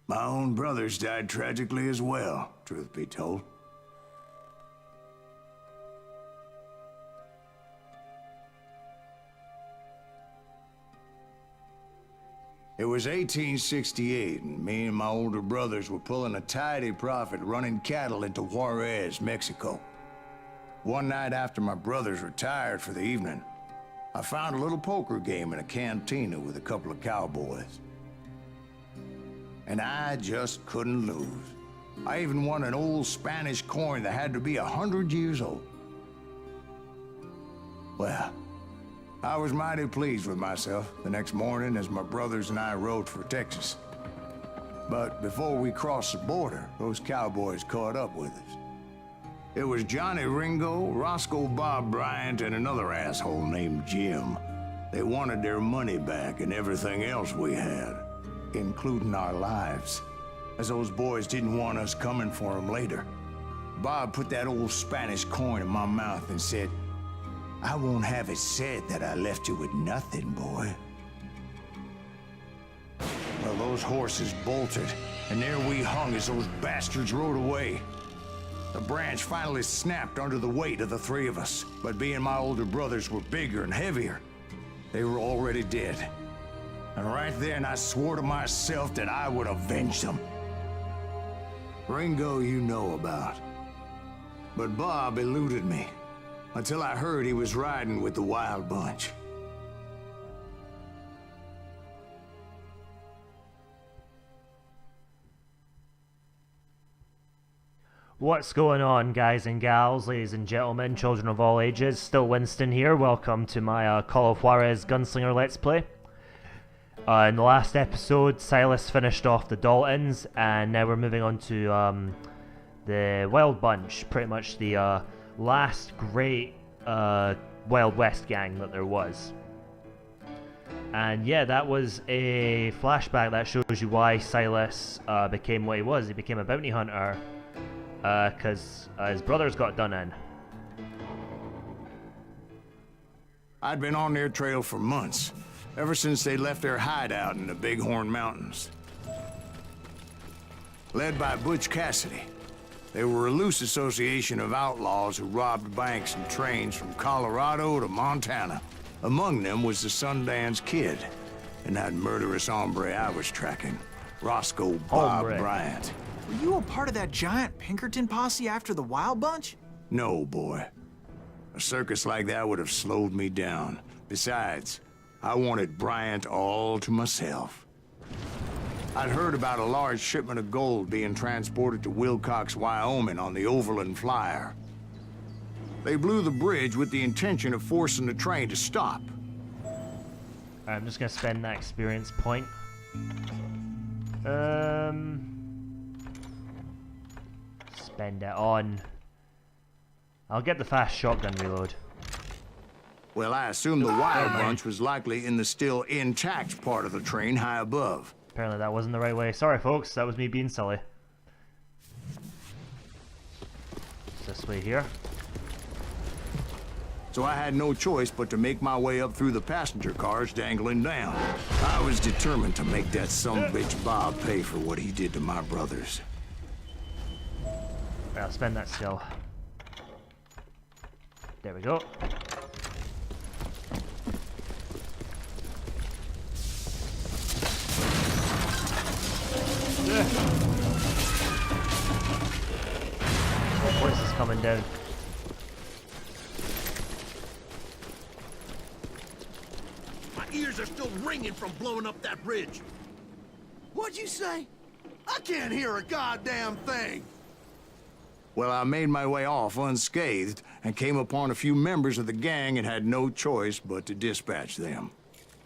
My own brothers died tragically as well, truth be told. It was 1868, and me and my older brothers were pulling a tidy profit running cattle into Juarez, Mexico. One night after my brothers retired for the evening, I found a little poker game in a cantina with a couple of cowboys. And I just couldn't lose. I even won an old Spanish coin that had to be 100 years old. Well, I was mighty pleased with myself the next morning as my brothers and I rode for Texas. But before we crossed the border, those cowboys caught up with us. It was Johnny Ringo, Roscoe Bob Bryant, and another asshole named Jim. They wanted their money back and everything else we had, including our lives, as those boys didn't want us coming for them later. Bob put that old Spanish coin in my mouth and said, "I won't have it said that I left you with nothing, boy." Well, those horses bolted, and there we hung as those bastards rode away. The branch finally snapped under the weight of the three of us, but being my older brothers were bigger and heavier, they were already dead. And right then I swore to myself that I would avenge them. Ringo you know about. But Bob eluded me, until I heard he was riding with the Wild Bunch. What's going on, guys and gals, ladies and gentlemen, children of all ages? Stillwinston here. Welcome to my Call of Juarez Gunslinger Let's Play. In the last episode, Silas finished off the Daltons, and now we're moving on to the Wild Bunch, pretty much the last great Wild West gang that there was. And yeah, that was a flashback that shows you why Silas became what he was. He became a bounty hunter because his brothers got done in. I'd been on their trail for months, ever since they left their hideout in the Bighorn Mountains. Led by Butch Cassidy, they were a loose association of outlaws who robbed banks and trains from Colorado to Montana. Among them was the Sundance Kid, and that murderous hombre I was tracking, Roscoe Bob Bryant. Were you a part of that giant Pinkerton posse after the Wild Bunch? No, boy. A circus like that would have slowed me down. Besides, I wanted Bryant all to myself. I'd heard about a large shipment of gold being transported to Wilcox, Wyoming on the Overland Flyer. They blew the bridge with the intention of forcing the train to stop. I'm just gonna spend that experience point. Spend it on... I'll get the fast shotgun reload. Well, I assumed the Wild Bunch was likely in the still intact part of the train high above. Apparently that wasn't the right way. Sorry folks, that was me being silly. This way here. So I had no choice but to make my way up through the passenger cars dangling down. I was determined to make that sumbitch Bob pay for what he did to my brothers. Right, I'll spend that skill. There we go. Voice is coming down. My ears are still ringing from blowing up that bridge. What'd you say? I can't hear a goddamn thing. Well, I made my way off unscathed and came upon a few members of the gang and had no choice but to dispatch them.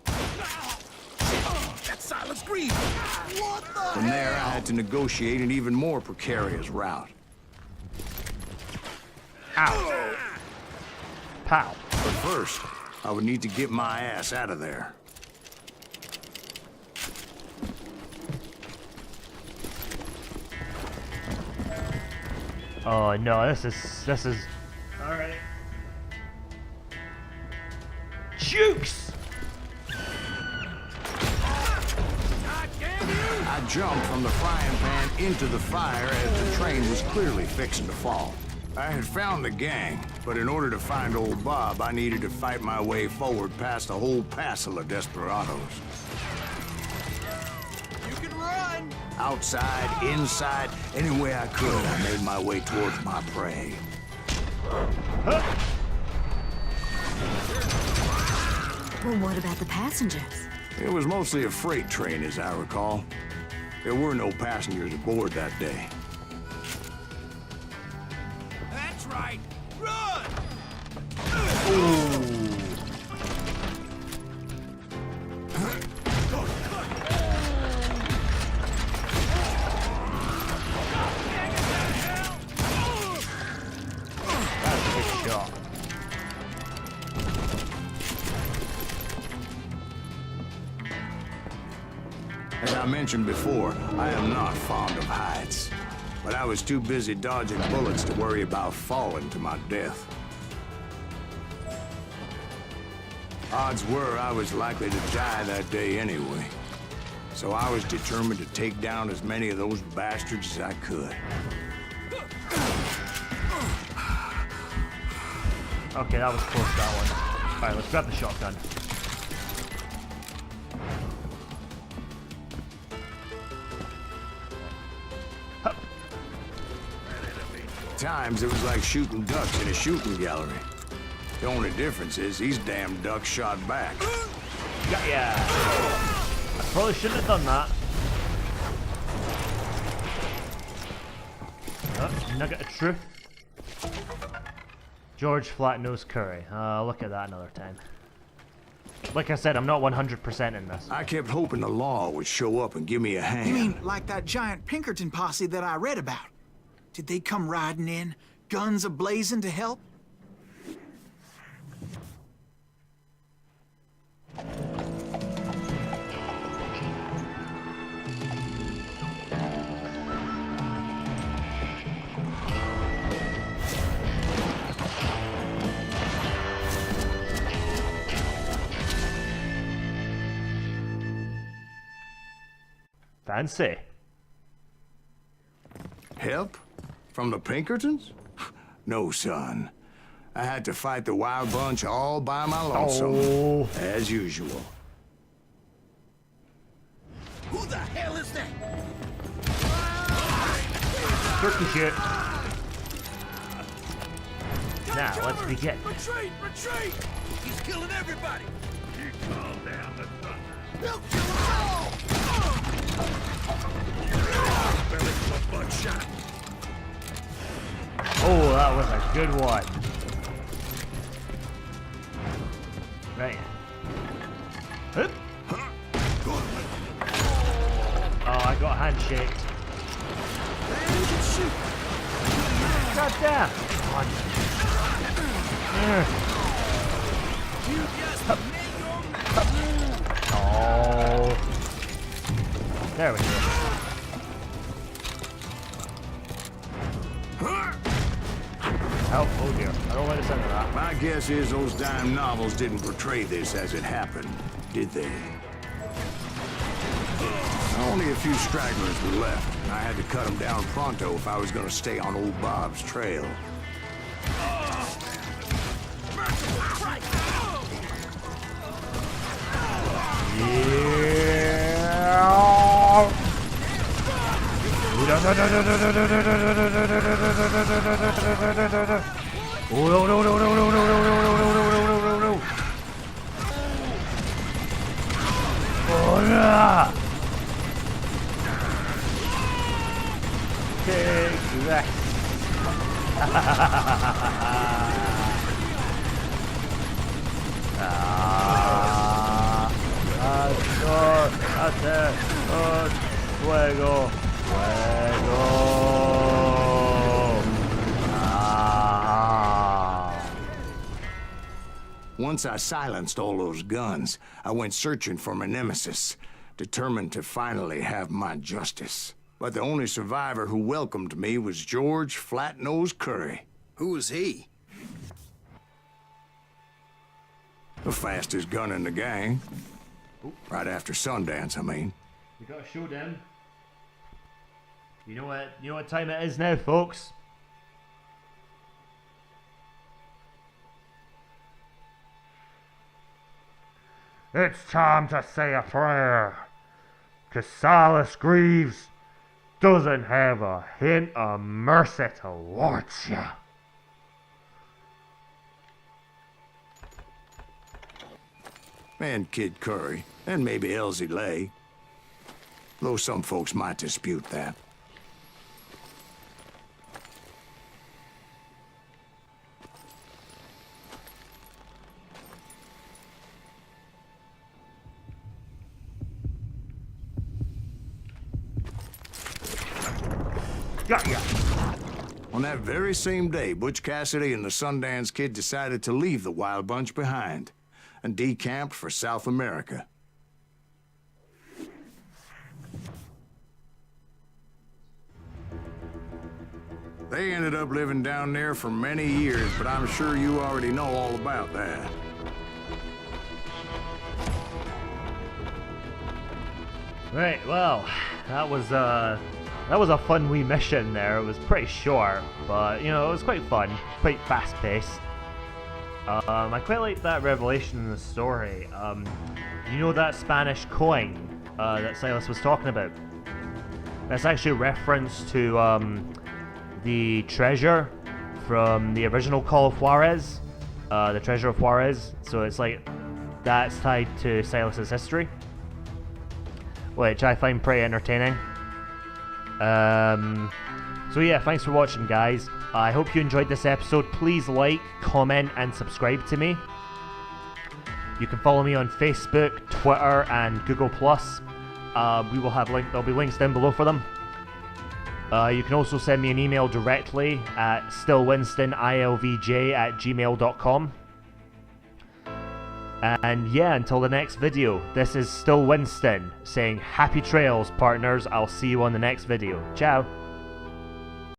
That's Silas Green. What the From there, I had to negotiate an even more precarious route. Ow! Pow! But first, I would need to get my ass out of there. Oh no, this is... Alright. Jukes! God damn you! I jumped from the frying pan into the fire as the train was clearly fixing to fall. I had found the gang, but in order to find old Bob, I needed to fight my way forward past a whole passel of desperados. You can run! Outside, inside, any way I could, I made my way towards my prey. Well, what about the passengers? It was mostly a freight train, as I recall. There were no passengers aboard that day. That's right! Run! That's a good shot. As I mentioned before, I am not fond of heights. But I was too busy dodging bullets to worry about falling to my death. Odds were I was likely to die that day anyway. So I was determined to take down as many of those bastards as I could. Okay, that was close, that one. Alright, let's grab the shotgun. Hup. At times, it was like shooting ducks in a shooting gallery. The only difference is these damn ducks shot back. Got ya! I probably shouldn't have done that. Oh, nugget of truth. George Flatnose Curry. Look at that another time. Like I said, I'm not 100% in this. I kept hoping the law would show up and give me a hand. You mean like that giant Pinkerton posse that I read about? Did they come riding in, guns a-blazing to help? Fancy. Help? From the Pinkertons? No, son. I had to fight the wild bunch all by my lonesome, Oh. as usual. Who the hell is that? Turkey shit. Now, let's begin. Retreat! Retreat! He's killing everybody! He called down the thunder. He'll kill us all! Belly full of buckshot. Oh, that was a good one. Right. Hup. Oh, I got handshake. God damn. Come on. You just made your Oh. There we go. Oh dear. I don't let us into that. My guess is those dime novels didn't portray this as it happened, did they? Only a few stragglers were left, and I had to cut them down pronto if I was going to stay on old Bob's trail. Oh no no no no no no no no no no no no. Oh yeah. Take that. Fuego. Fuego. Once I silenced all those guns, I went searching for my nemesis, determined to finally have my justice. But the only survivor who welcomed me was George Flatnose Curry. Who was he? The fastest gun in the gang. Right after Sundance, I mean. We gotta show them. You know what time it is now, folks? It's time to say a prayer. 'Cause Silas Greaves doesn't have a hint of mercy towards you. And Kid Curry, and maybe Elsie Lay. Though some folks might dispute that. Got ya. On that very same day, Butch Cassidy and the Sundance Kid decided to leave the Wild Bunch behind and decamped for South America. They ended up living down there for many years, but I'm sure you already know all about that. Right, well, that was a fun wee mission there. It was pretty short, but you know, it was quite fun, quite fast-paced. I quite like that revelation in the story. You know that Spanish coin that Silas was talking about? That's actually a reference to the treasure from the original Call of Juarez, the treasure of Juarez. So it's like that's tied to Silas's history, which I find pretty entertaining. So yeah, thanks for watching, guys. I hope you enjoyed this episode. Please like, comment, and subscribe to me. You can follow me on Facebook, Twitter, and Google+. We will have there'll be links down below for them. You can also send me an email directly at stillwinstonilvj@gmail.com. And yeah, until the next video, this is Stillwinston saying happy trails, partners. I'll see you on the next video. Ciao.